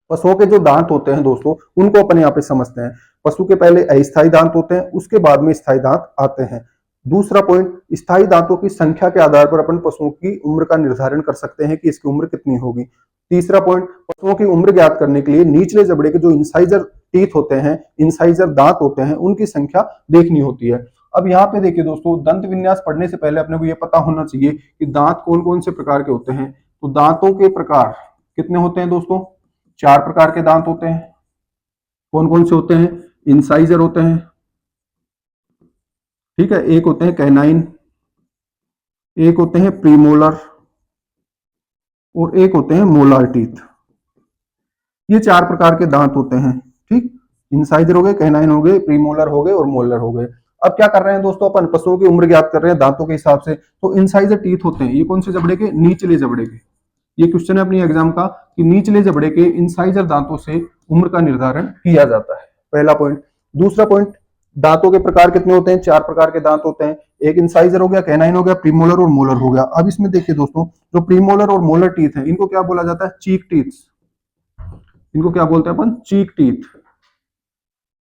पशुओं के जो दांत होते हैं दोस्तों, उनको अपन यहाँ पे समझते हैं। पशु के पहले अस्थायी दांत होते हैं, उसके बाद में स्थायी दांत आते हैं। दूसरा पॉइंट, स्थायी दांतों की संख्या के आधार पर अपन पशुओं की उम्र का निर्धारण कर सकते हैं कि इसकी उम्र कितनी होगी। तीसरा पॉइंट, पशुओं की उम्र ज्ञात करने के लिए निचले जबड़े के जो इंसाइजर टीथ होते हैं, इंसाइजर दांत होते हैं, उनकी संख्या देखनी होती है। अब यहाँ पे देखिए दोस्तों, दंत विन्यास पढ़ने से पहले अपने को ये पता होना चाहिए कि दांत कौन कौन से प्रकार के होते हैं। तो दांतों के प्रकार कितने होते हैं दोस्तों? 4 प्रकार के दांत होते हैं। कौन कौन से होते हैं? इंसाइजर होते हैं, ठीक है, एक होते हैं कैनाइन, एक होते हैं प्रीमोलर और एक होते हैं मोलार टीथ। ये 4 प्रकार के दांत होते हैं, ठीक। इंसाइजर हो गए, कैनाइन हो गए, प्रीमोलर हो गए और मोलर हो गए। अब क्या कर रहे हैं दोस्तों, अपन पशुओं की उम्र ज्ञात कर रहे हैं दांतों के हिसाब से। तो इंसाइजर टीथ होते हैं, ये कौन से जबड़े के? निचले जबड़े के। ये क्वेश्चन है अपनी एग्जाम का कि निचले जबड़े के इंसाइजर दांतों से उम्र का निर्धारण किया जाता है, पहला पॉइंट। दूसरा पॉइंट, दांतों के प्रकार कितने होते हैं? 4 प्रकार के दांत होते हैं। एक इंसाइजर हो गया, कैनाइन हो गया, प्रीमोलर और मोलर हो गया। अब इसमें देखिए दोस्तों, जो प्रीमोलर और मोलर टीथ है, इनको क्या बोला जाता है? चीक टीथ। इनको क्या बोलते हैं अपन? चीक टीथ।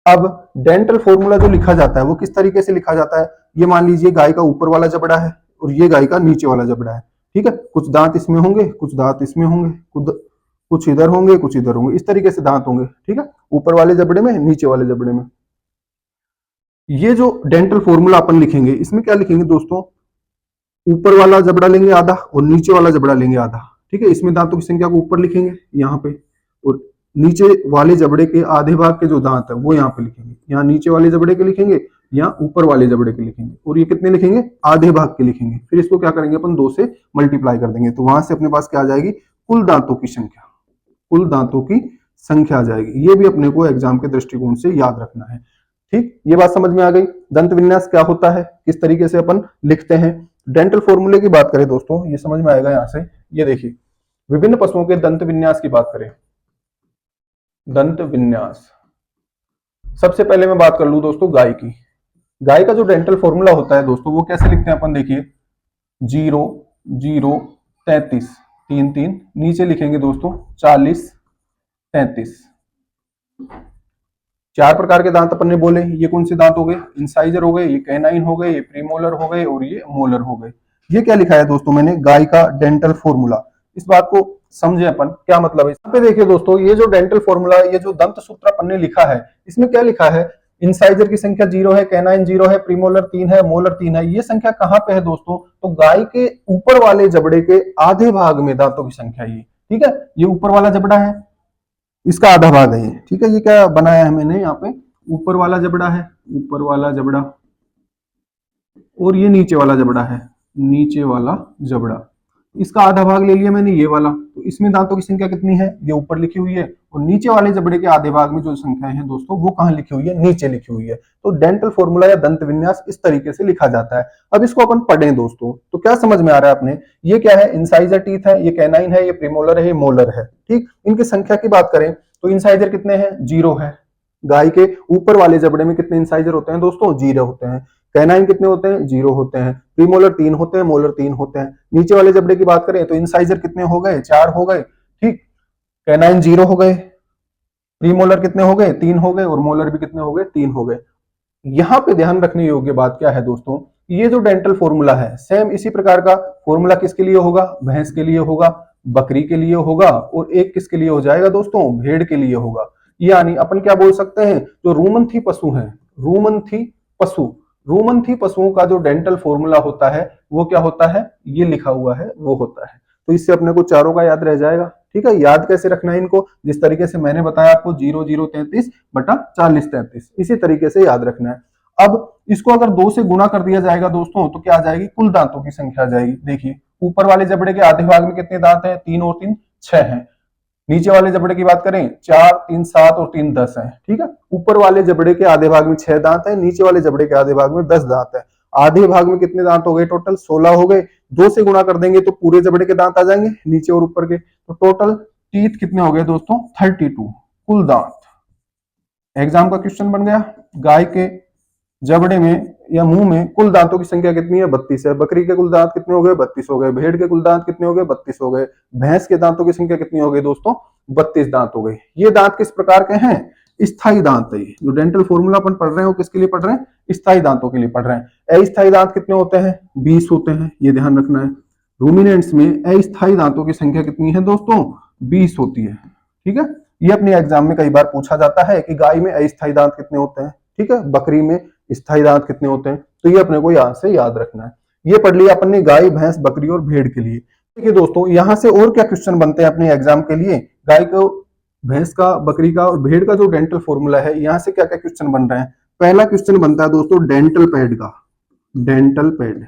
अब डेंटल फॉर्मूला जो लिखा जाता है वो किस तरीके से लिखा जाता है? ये मान लीजिए गाय का ऊपर वाला जबड़ा है और ये गाय का नीचे वाला जबड़ा है, ठीक है। कुछ दांत इसमें होंगे, कुछ दांत इसमें होंगे, कुछ इधर होंगे, कुछ इधर होंगे, इस तरीके से दांत होंगे, ठीक है, ऊपर वाले जबड़े में, नीचे वाले जबड़े में। ये जो डेंटल फॉर्मूला अपन लिखेंगे, इसमें क्या लिखेंगे दोस्तों? ऊपर वाला जबड़ा लेंगे आधा और नीचे वाला जबड़ा लेंगे आधा, ठीक है। इसमें दांतों की संख्या को ऊपर लिखेंगे यहाँ पे, और नीचे वाले जबड़े के आधे भाग के जो दांत है वो यहाँ पे लिखेंगे। यहाँ नीचे वाले जबड़े के लिखेंगे, यहाँ ऊपर वाले जबड़े के लिखेंगे, और ये कितने लिखेंगे? आधे भाग के लिखेंगे। फिर इसको क्या करेंगे अपन? 2 से मल्टीप्लाई कर देंगे, तो वहां से अपने पास क्या आ जाएगी? कुल दांतों की संख्या। कुल दांतों की संख्या आ जाएगी। ये भी अपने को एग्जाम के दृष्टिकोण से याद रखना है, ठीक। ये बात समझ में आ गई। दंत विन्यास क्या होता है, किस तरीके से अपन लिखते हैं। डेंटल फॉर्मूले की बात करें दोस्तों, ये समझ में आएगा यहाँ से। ये देखिए, विभिन्न पशुओं के दंत विन्यास की बात करें। दंत विन्यास, सबसे पहले मैं बात कर लूं दोस्तों गाय की। गाय का जो डेंटल फॉर्मूला होता है दोस्तों, वो कैसे लिखते हैं अपन? देखिए, 0 0 33 3 3, नीचे लिखेंगे दोस्तों 40 33। 4 प्रकार के दांत अपन ने बोले, ये कौन से दांत हो गए? इंसाइजर हो गए, ये कैनाइन हो गए, ये प्रीमोलर हो गए और ये मोलर हो गए। ये क्या लिखा है दोस्तों मैंने? गाय का डेंटल फॉर्मूला। इस बात को समझे अपन, क्या मतलब है। यहाँ पे देखिए दोस्तों, ये जो डेंटल फॉर्मूला, ये जो दंत सूत्र अपन ने लिखा है, इसमें क्या लिखा है? इंसाइजर की संख्या 0 है, कैनाइन 0 है, प्रीमोलर 3 है, मोलर 3 है। ये संख्या कहाँ पे है दोस्तों? तो गाय के ऊपर वाले जबड़े के आधे भाग में दांतों की संख्या ये, ठीक है। ये ऊपर वाला जबड़ा है, इसका आधा भाग है ये, ठीक है। ये क्या बनाया है मैंने यहाँ पे? ऊपर वाला जबड़ा है, ऊपर वाला जबड़ा, और ये नीचे वाला जबड़ा है, नीचे वाला जबड़ा। इसका आधा भाग ले लिया मैंने, ये वाला। तो इसमें दांतों की संख्या कितनी है? ये ऊपर लिखी हुई है, और नीचे वाले जबड़े के आधे भाग में जो संख्याएं हैं दोस्तों, वो कहाँ लिखी हुई है? नीचे लिखी हुई है। तो डेंटल फॉर्मूला या दंत विन्यास इस तरीके से लिखा जाता है। अब इसको अपन पढ़ें दोस्तों, तो क्या समझ में आ रहा है अपने? ये क्या है? इंसाइजर टीथ है, ये कैनाइन है, ये प्रीमोलर है, ये मोलर है, ठीक। इनकी संख्या की बात करें तो इंसाइजर कितने हैं? 0 है। गाय के ऊपर वाले जबड़े में कितने इंसाइजर होते हैं दोस्तों? 0 होते हैं। कैनाइन कितने होते हैं? 0 होते हैं। प्रीमोलर 3 होते हैं, मोलर 3 होते हैं। नीचे वाले जबड़े की बात करें तो इंसाइजर कितने हो गए? 4 हो गए, ठीक। कैनाइन 0 हो गए, प्रीमोलर कितने हो गए? 3 हो गए, और मोलर भी कितने हो गए? 3 हो गए। यहाँ पे ध्यान रखने योग्य बात क्या है दोस्तों? ये जो डेंटल फॉर्मूला है, सेम इसी प्रकार का फॉर्मूला किसके लिए होगा? भैंस के लिए होगा, बकरी के लिए होगा, और एक किसके लिए हो जाएगा दोस्तों? भेड़ के लिए होगा। यानी अपन क्या बोल सकते हैं? जो रूमंथी पशु हैं, रूमंथी पशु, रूमंथी पशुओं का जो डेंटल फॉर्मूला होता है वो क्या होता है? ये लिखा हुआ है वो होता है। तो इससे अपने को चारों का याद रह जाएगा, ठीक है। याद कैसे रखना है इनको? जिस तरीके से मैंने बताया आपको, 0 0 33 बटा 40 33, इसी तरीके से याद रखना है। अब इसको अगर 2 से गुणा कर दिया जाएगा दोस्तों, तो क्या आ जाएगी? कुल दांतों की संख्या आ जाएगी। देखिए, ऊपर वाले जबड़े के आधे भाग में कितने दांत हैं? 3 और 3 6 हैं। नीचे वाले जबड़े की बात करें, 4 3 7 और 3 10 है, ठीक है। ऊपर वाले जबड़े के आधे भाग में 6 दांत है, नीचे वाले जबड़े के आधे भाग में 10 दांत है। आधे भाग में कितने दांत हो गए? टोटल 16 हो गए। 2 से गुणा कर देंगे तो पूरे जबड़े के दांत आ जाएंगे, नीचे और ऊपर के। तो टोटल टीथ कितने हो गए दोस्तों? 32 कुल दांत। एग्जाम का क्वेश्चन बन गया। गाय के जबड़े में या मुंह में कुल दांतों की संख्या कितनी है? 32 है। बकरी के कुल दांत कितने हो गए? 32 हो गए। भेड़ के कुल दांत कितने हो गए? 32 हो गए। भैंस के दांतों की संख्या कितनी हो गई दोस्तों? 32 दांत हो गई। ये दांत किस प्रकार के हैं? स्थायी दांत है। जो डेंटल फॉर्मूला अपन पढ़ रहे हैं वो किसके लिए पढ़ रहे हैं? स्थायी दांतों के लिए पढ़ रहे हैं। अस्थायी दांत कितने होते हैं? 20 होते हैं, ये ध्यान रखना है। रूमिनेंट्स में अस्थायी दांतों की संख्या कितनी है दोस्तों? 20 होती है। ठीक है, ये अपने एग्जाम में कई बार पूछा जाता है कि गाय में अस्थायी दांत कितने होते हैं, ठीक है, बकरी में स्थायी दांत कितने होते हैं, तो ये अपने को यहां से याद रखना है। ये पढ़ लिया अपन ने गाय, भैंस, बकरी और भेड़ के लिए। देखिए दोस्तों, यहां से और क्या क्वेश्चन बनते हैं अपने एग्जाम के लिए? गाय को, भैंस का, बकरी का और भेड़ का जो डेंटल फॉर्मूला है, यहां से क्या क्या क्वेश्चन बन रहे हैं? पहला क्वेश्चन बनता है दोस्तों डेंटल पैड का। डेंटल पैड,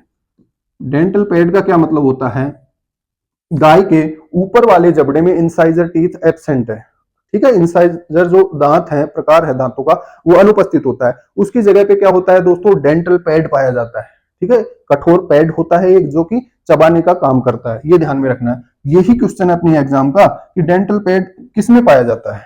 डेंटल पैड का क्या मतलब होता है? गाय के ऊपर वाले जबड़े में इंसाइजर टीथ एब्सेंट है, ठीक है, इंसाइजर जो दांत है, प्रकार है दांतों का, वो अनुपस्थित होता है। उसकी जगह पे क्या होता है दोस्तों? डेंटल पैड पाया जाता है। ठीक है, कठोर पैड होता है एक, जो कि चबाने का काम करता है। ये ध्यान में रखना है। यही क्वेश्चन है अपनी एग्जाम का कि डेंटल पैड किस में पाया जाता है।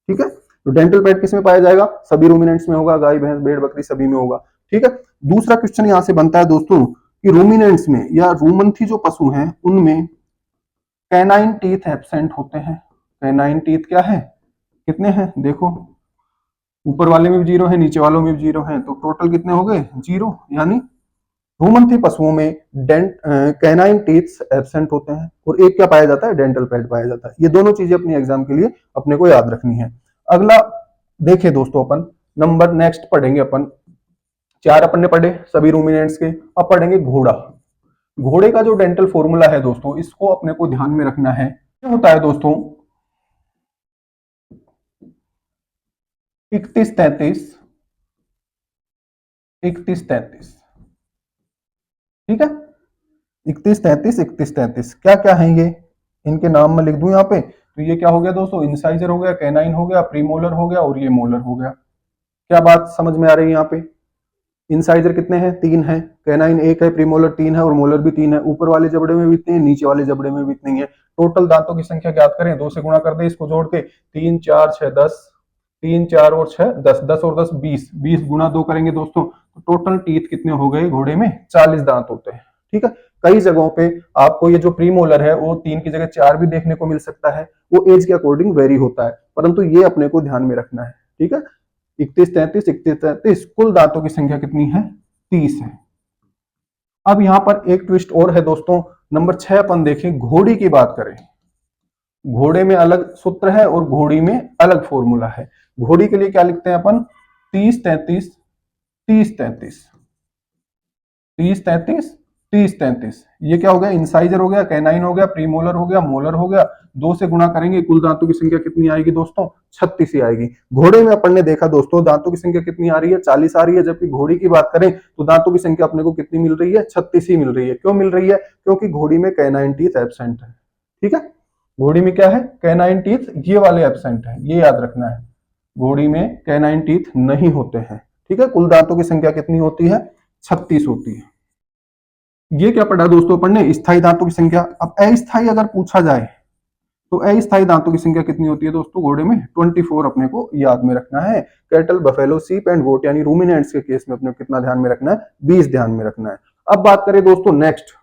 ठीक है, तो डेंटल पैड किस में पाया जाएगा? सभी रूमिनेंट्स में होगा, गाय, भैंस, भेड़, बकरी सभी में होगा। ठीक है, दूसरा क्वेश्चन यहां से बनता है दोस्तों कि रूमिनेंट्स में या रूमंथी जो पशु हैं उनमें कैनाइन टीथ एब्सेंट होते हैं। कैनाइन टीथ क्या है? कितने हैं देखो, ऊपर वाले में भी 0 है, नीचे वालों में भी 0 है, तो टोटल कितने हो गए? 0। यानी रूमंथी पशुओं में कैनाइन टीथ एब्सेंट होते हैं और एक क्या पाया जाता है? डेंटल पैड पाया जाता है। ये दोनों चीजें अपनी एग्जाम के लिए अपने को याद रखनी है। अगला देखिए दोस्तों, अपन नंबर नेक्स्ट पढ़ेंगे अपन, 4 अपन ने पढ़े सभी रूमिनेंट्स के। अब पढ़ेंगे घोड़ा। घोड़े का जो डेंटल फॉर्मूला है दोस्तों, इसको अपने को ध्यान में रखना है। क्या होता है दोस्तों? 31-33, 31-33, ठीक है, 31-33, 31-33 क्या क्या है ये? इनके नाम मैं लिख दूं यहाँ पे, तो ये क्या हो गया दोस्तों? इंसाइजर हो गया, कैनाइन हो गया, प्रीमोलर हो गया और ये मोलर हो गया। क्या बात समझ में आ रही है यहाँ पे? इंसाइजर कितने हैं? 3 है, कैनाइन 1 है, प्रीमोलर 3 है और मोलर भी 3 है। ऊपर वाले जबड़े में भी इतने हैं, नीचे वाले जबड़े में भी इतनी है। टोटल दांतों की संख्या ज्ञात करें, 2 से गुणा कर दे इसको जोड़ के, 3 4 6 10, 3 4 और 6 10, 10 और 10 20, 20 गुणा 2 करेंगे दोस्तों, तो टोटल टीथ कितने हो गए घोड़े में? 40 दांत होते हैं। ठीक है, कई जगहों पे आपको ये जो प्रीमोलर है वो 3 की जगह 4 भी देखने को मिल सकता है, वो एज के अकॉर्डिंग वेरी होता है, परंतु ये अपने को ध्यान में रखना है। ठीक है, 31-33, 31-33, कुल दांतों की संख्या कितनी है? 30 है। अब यहां पर एक ट्विस्ट और है दोस्तों, नंबर 6 अपन देखें, घोड़ी की बात करें। घोड़े में अलग सूत्र है और घोड़ी में अलग फॉर्मूला है। घोड़ी के लिए क्या लिखते हैं अपन? 30-33, 30-33, 30-33, 30-33। ये क्या हो गया? इंसाइजर हो गया, कैनाइन हो गया, प्रीमोलर हो गया, मोलर हो गया। 2 से गुणा करेंगे, कुल दांतों की संख्या कितनी आएगी दोस्तों? 36 ही आएगी। घोड़े में अपन ने देखा दोस्तों दांतों की संख्या कितनी आ रही है? 40 आ रही है, जबकि घोड़ी की बात करें तो दांतों की संख्या अपने को कितनी मिल रही है? 36 ही मिल रही है। क्यों मिल रही है? क्योंकि घोड़ी में कैनाइन टीथ एब्सेंट है। ठीक है, घोड़ी में क्या है? कैनाइन टीथ ये वाले एब्सेंट है, ये याद रखना है। घोड़ी में कैनाइन टीथ नहीं होते हैं। ठीक है, कुल दांतों की संख्या कितनी होती है? 36 होती है। ये क्या पढ़ा दोस्तों अपन ने? स्थायी दांतों की संख्या। अब अस्थायी अगर पूछा जाए तो अस्थायी दांतों की संख्या कितनी होती है दोस्तों घोड़े में? 24 अपने को याद में रखना है। कैटल, बफेलो, सीप एंड गोट यानी रूमिनेंट्स के केस में अपने को कितना ध्यान में रखना है? 20 ध्यान में रखना है। अब बात करें दोस्तों नेक्स्ट,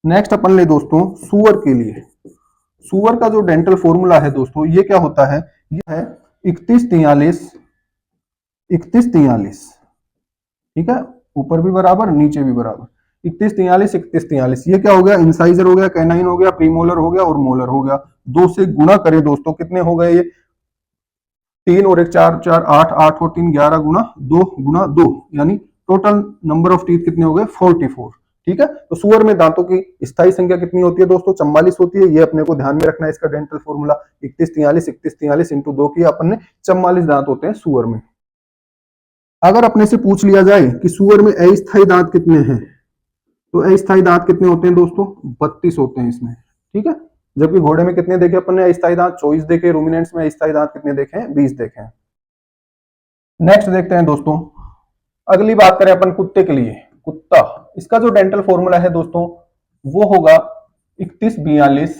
नेक्स्ट अपन ले दोस्तों सुअर के लिए। सुअर का जो डेंटल फॉर्मूला है दोस्तों, ये क्या होता है? ये है 31-43, 31-43, ठीक है, ऊपर भी बराबर नीचे भी बराबर, 31-43, 31-43। ये क्या हो गया? इंसाइजर हो गया, कैनाइन हो गया, प्रीमोलर हो गया और मोलर हो गया। 2 से गुणा करें दोस्तों, कितने हो गए ये? 3 और 1 4, 4 8, 8 और 3 11 गुणा 2 गुणा 2, यानी टोटल नंबर ऑफ टीथ कितने हो गए? 44। ठीक है, तो सुअर में दांतों की स्थायी संख्या कितनी होती है दोस्तों? 44 होती है। ये अपने को ध्यान में रखना है। इसका डेंटल फॉर्मूला 31-43, 31-43 इंटू 2 किया अपन ने, 44 दांत होते हैं सुअर में। अगर अपने से पूछ लिया जाए कि सुअर में अस्थायी दांत कितने हैं, तो अस्थायी दांत कितने होते हैं दोस्तों? 32 होते हैं इसमें। ठीक है, जबकि घोड़े में कितने देखे अपन ने अस्थायी दांत? 24 देखे। रूमिनेंट्स में अस्थायी दांत कितने देखे हैं? 20 देखे हैं। नेक्स्ट देखते हैं दोस्तों, अगली बात करें अपन कुत्ते के लिए। कुत्ता, इसका जो डेंटल फॉर्मूला है दोस्तों वो होगा 31-42,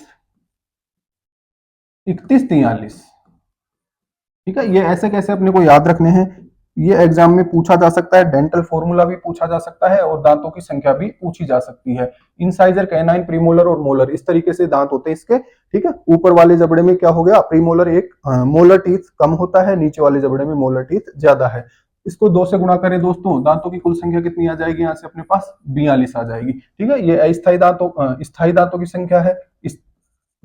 31-43। ठीक है, ये ऐसे कैसे अपने को याद रखने हैं? ये एग्जाम में पूछा जा सकता है, डेंटल फॉर्मूला भी पूछा जा सकता है और दांतों की संख्या भी पूछी जा सकती है। इंसाइजर, कैनाइन, प्रीमोलर और मोलर, इस तरीके से दांत होते हैं इसके। ठीक है, ऊपर वाले जबड़े में क्या हो गया, प्रीमोलर एक मोलर टीथ कम होता है, नीचे वाले जबड़े में मोलर टीथ ज्यादा है। इसको 2 से गुणा करें दोस्तों, दांतों की कुल संख्या कितनी आ जाएगी, यहाँ से अपने पास 42 आ जाएगी। ठीक है, ये अस्थायी दांतों स्थायी दांतों की संख्या है।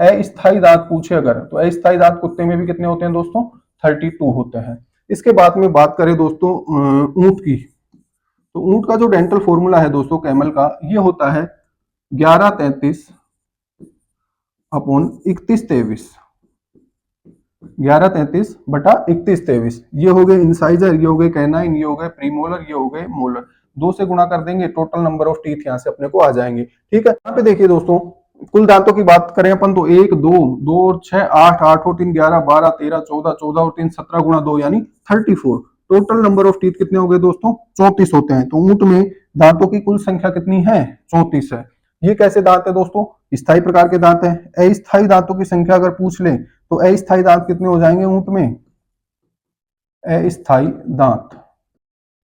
अस्थायी दांत पूछे अगर, तो अस्थायी दांत कुत्ते में भी कितने होते हैं दोस्तों, 32 होते हैं। इसके बाद में बात करें दोस्तों ऊंट की, तो ऊंट का जो डेंटल फॉर्मूला है दोस्तों कैमल का, ये होता है 1133 अपॉन 3123, 1133 बटा 3123। ये हो गए इंसाइजर, ये हो गए कैनाइन, ये हो गए प्रीमोलर, ये हो गए मोलर। 2 से गुणा कर देंगे, टोटल नंबर ऑफ टीथ यहाँ से अपने को आ जाएंगे। ठीक है, यहाँ पे देखिए दोस्तों, कुल दांतों की बात करें अपन तो 1 2 2 और 6 8 8 और 3 11 12 13 14 14 और 3 17 गुणा 2 यानी 34। टोटल नंबर ऑफ टीथ कितने हो गए दोस्तों, 34 होते हैं। तो ऊंट में दांतों की कुल संख्या कितनी है, 34 है। ये कैसे दांत है दोस्तों, स्थायी प्रकार के दांत है। अस्थायी दांतों की संख्या अगर पूछ ले तो अस्थायी दांत कितने हो जाएंगे ऊंट में, अस्थायी दांत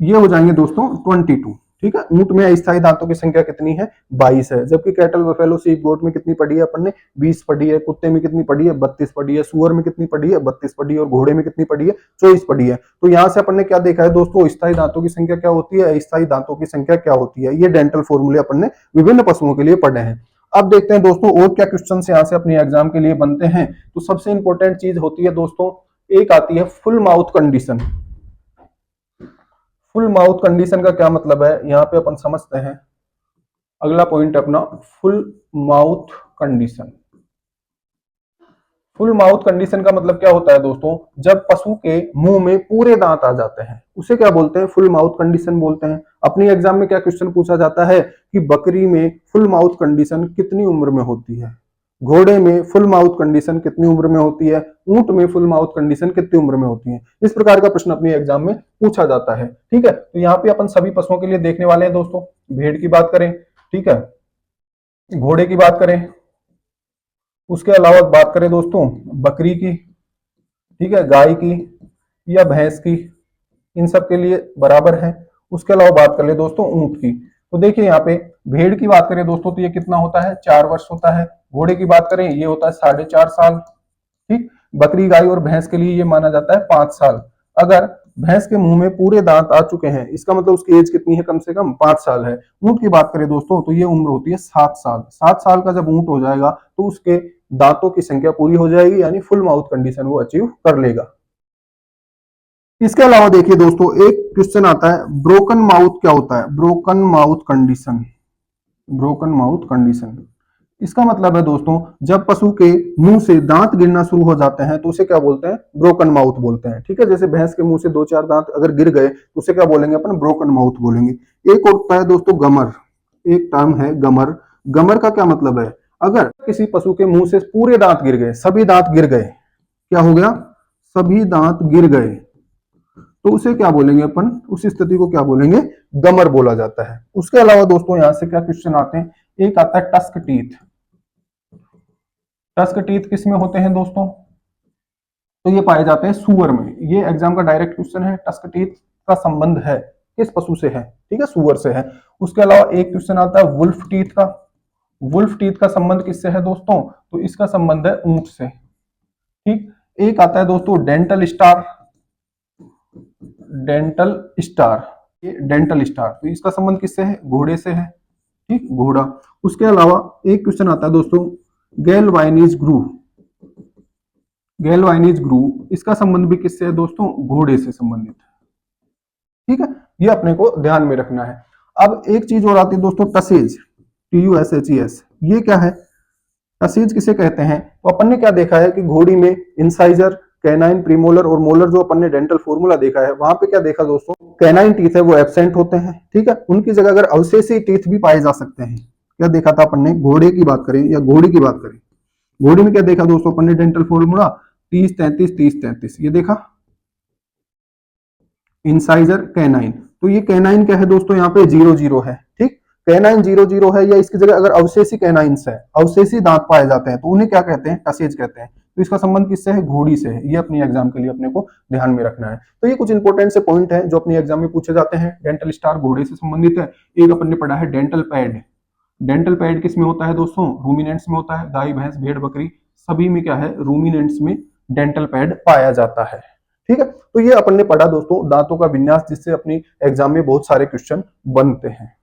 ये हो जाएंगे दोस्तों 22। ठीक है, ऊंट में अस्थायी दांतों की संख्या कितनी है, 22 है। जबकि कैटल, बफेलो, शीप, गोट में कितनी पढ़ी है अपन ने, 20 पढ़ी है। कुत्ते में कितनी पढ़ी है, 32 पढ़ी है। सुअर में कितनी पढ़ी है, 32 पढ़ी है। और घोड़े में कितनी पढ़ी है, 24 पढ़ी है। तो यहाँ से अपन ने क्या देखा है दोस्तों, स्थायी दांतों की संख्या क्या होती है, अस्थायी दांतों की संख्या क्या होती है। ये डेंटल फॉर्मूले अपन ने विभिन्न पशुओं के लिए पढ़े हैं। अब देखते हैं दोस्तों और क्या क्वेश्चन यहाँ से अपने एग्जाम के लिए बनते हैं। तो सबसे इंपॉर्टेंट चीज होती है दोस्तों, एक आती है full mouth condition. Full mouth condition का क्या मतलब है, यहाँ पे अपन समझते हैं। अगला पॉइंट अपना full mouth condition. Full mouth condition का मतलब क्या होता है दोस्तों, जब पशु के मुंह में पूरे दांत आ जाते हैं उसे क्या बोलते हैं, फुल माउथ कंडीशन बोलते हैं। अपनी एग्जाम में क्या क्वेश्चन पूछा जाता है कि बकरी में फुल माउथ कंडीशन कितनी उम्र में होती है, घोड़े में फुल माउथ कंडीशन कितनी उम्र में होती है, ऊंट में फुल माउथ कंडीशन कितनी उम्र में होती है। इस प्रकार का प्रश्न अपने एग्जाम में पूछा जाता है। ठीक है, तो यहाँ पे अपन सभी पशुओं के लिए देखने वाले हैं दोस्तों। भेड़ की बात करें, ठीक है, घोड़े की बात करें, उसके अलावा बात करें दोस्तों बकरी की, ठीक है, गाय की या भैंस की, इन सब के लिए बराबर है। उसके अलावा बात कर ले दोस्तों ऊंट की, तो देखिए यहाँ पे भेड़ की बात करें दोस्तों तो ये कितना होता है, 4 वर्ष होता है। घोड़े की बात करें ये होता है 4.5 साल। ठीक, बकरी, गाय और भैंस के लिए ये माना जाता है 5 साल। अगर भैंस के मुंह में पूरे दांत आ चुके हैं इसका मतलब उसकी एज कितनी है, कम से कम 5 साल है। ऊंट की बात करें दोस्तों तो ये उम्र होती है 7 साल। 7 साल का जब ऊंट हो जाएगा तो उसके दांतों की संख्या पूरी हो जाएगी, यानी फुल माउथ कंडीशन वो अचीव कर लेगा। इसके अलावा देखिए दोस्तों एक क्वेश्चन आता है, ब्रोकन माउथ क्या होता है, broken mouth condition. Broken mouth condition इसका मतलब है दोस्तों, जब पशु के मुंह से दांत गिरना शुरू हो जाते हैं तो उसे क्या बोलते हैं, ब्रोकन माउथ बोलते हैं। ठीक है, जैसे भैंस के मुंह से 2-4 दांत अगर गिर गए तो उसे क्या बोलेंगे अपन, ब्रोकन माउथ बोलेंगे। एक होता है दोस्तों गमर, एक टर्म है गमर। गमर का क्या मतलब है, अगर किसी पशु के मुंह से पूरे दांत गिर गए, सभी दांत गिर गए, क्या हो गया, सभी दांत गिर गए, तो उसे क्या बोलेंगे अपन, उस स्थिति को क्या बोलेंगे, गमर बोला जाता है। उसके अलावा दोस्तों यहां से क्या क्वेश्चन आते हैं, एक आता है टस्क टीथ। टस्क टीथ किस में होते हैं दोस्तों, तो ये पाए जाते हैं सुअर में। ये एग्जाम का डायरेक्ट क्वेश्चन है, टस्क टीथ का संबंध है किस पशु से है, ठीक है, सुअर से है। उसके अलावा एक क्वेश्चन आता है वुल्फ टीथ का। वुल्फ टीथ का संबंध किससे है दोस्तों, तो इसका संबंध है ऊंट से। ठीक, एक आता है दोस्तों डेंटल स्टार। डेंटल स्टार, ये डेंटल स्टार, तो इसका संबंध किससे है, घोड़े से है। ठीक, घोड़ा। उसके अलावा एक क्वेश्चन आता है दोस्तों गैल्वाइनीज ग्रूव। गैल्वाइनीज ग्रूव, इसका संबंध भी किससे है दोस्तों, घोड़े से संबंधित है। ठीक है, ये अपने को ध्यान में रखना है। अब एक चीज और आती है दोस्तों टसेज, TUSHES। ये क्या है, टसेज किसे कहते हैं, तो अपन ने क्या देखा है कि घोड़ी में इंसाइजर, कैनाइन, प्रीमोलर और मोलर जो अपन ने डेंटल फॉर्मूला देखा है, वहां पे क्या देखा दोस्तों, कैनाइन टीथ है वो एब्सेंट होते हैं। ठीक है, उनकी जगह अगर अवशेषी टीथ भी पाए जा सकते हैं। क्या देखा था अपन ने, घोड़े की बात करें या घोड़ी की बात करें, घोड़ी में क्या देखा दोस्तों अपन ने डेंटल फॉर्मूला 30-33 30-33, ये देखा इंसाइजर कैनाइन। तो ये कैनाइन क्या है दोस्तों, यहाँ पे 0-0 है। ठीक, कैनाइन 0-0 है, या इसकी जगह अगर अवशेषी कैनाइंस है, अवशेषी दांत पाए जाते हैं तो उन्हें क्या कहते हैं, टसेज कहते हैं। तो इसका संबंध किससे है? घोड़ी से है। ये अपनी एग्जाम के लिए अपने को ध्यान में रखना है। तो ये कुछ इंपॉर्टेंट से पॉइंट है जो अपनी एग्जाम में पूछे जाते हैं। डेंटल स्टार घोड़े से संबंधित है। एक अपन ने पढ़ा है डेंटल पैड। डेंटल पैड किस में होता है दोस्तों? रूमिनेंट्स में होता है। गाय, भैंस, भेड़, बकरी सभी में क्या है? रूमिनेंट्स में डेंटल पैड पाया जाता है। ठीक है, तो ये अपन ने पढ़ा दोस्तों दांतों का विन्यास, जिससे अपनी एग्जाम में बहुत सारे क्वेश्चन बनते हैं।